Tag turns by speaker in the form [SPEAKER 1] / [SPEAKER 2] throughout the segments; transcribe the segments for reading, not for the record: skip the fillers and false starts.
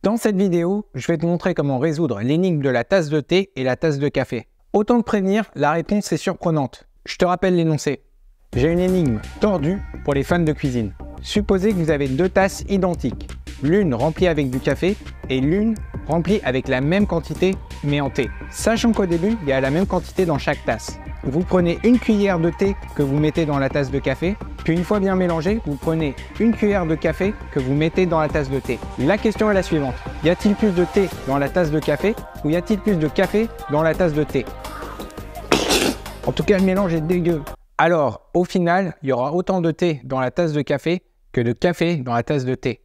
[SPEAKER 1] Dans cette vidéo, je vais te montrer comment résoudre l'énigme de la tasse de thé et la tasse de café. Autant te prévenir, la réponse est surprenante. Je te rappelle l'énoncé. J'ai une énigme tordue pour les fans de cuisine. Supposez que vous avez deux tasses identiques, l'une remplie avec du café et l'une remplie avec la même quantité mais en thé. Sachant qu'au début, il y a la même quantité dans chaque tasse. Vous prenez une cuillère de thé que vous mettez dans la tasse de café, puis une fois bien mélangé, vous prenez une cuillère de café que vous mettez dans la tasse de thé. La question est la suivante. Y a-t-il plus de thé dans la tasse de café ou y a-t-il plus de café dans la tasse de thé? En tout cas, le mélange est dégueu. Alors, au final, il y aura autant de thé dans la tasse de café que de café dans la tasse de thé.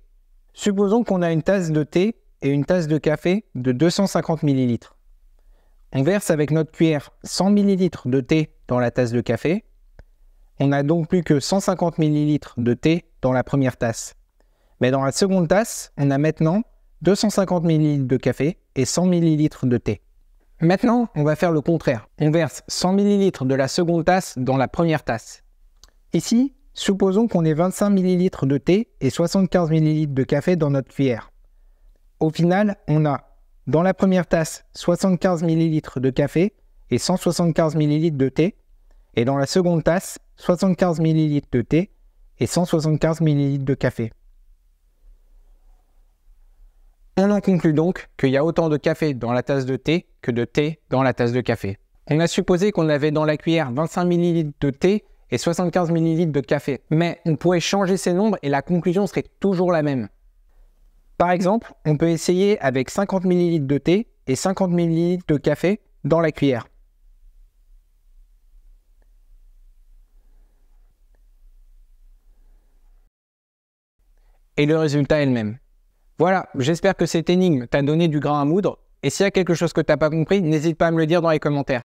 [SPEAKER 1] Supposons qu'on a une tasse de thé et une tasse de café de 250 ml. On verse avec notre cuillère 100 ml de thé dans la tasse de café. On n'a donc plus que 150 ml de thé dans la première tasse. Mais dans la seconde tasse, on a maintenant 250 ml de café et 100 ml de thé. Maintenant, on va faire le contraire. On verse 100 ml de la seconde tasse dans la première tasse. Ici, supposons qu'on ait 25 ml de thé et 75 ml de café dans notre cuillère. Au final, on a dans la première tasse 75 ml de café et 175 ml de thé. Et dans la seconde tasse, 75 ml de thé et 175 ml de café. On en conclut donc qu'il y a autant de café dans la tasse de thé que de thé dans la tasse de café. On a supposé qu'on avait dans la cuillère 25 ml de thé et 75 ml de café. Mais on pourrait changer ces nombres et la conclusion serait toujours la même. Par exemple, on peut essayer avec 50 ml de thé et 50 ml de café dans la cuillère. Et le résultat est le même. Voilà, j'espère que cette énigme t'a donné du grain à moudre. Et s'il y a quelque chose que tu n'as pas compris, n'hésite pas à me le dire dans les commentaires.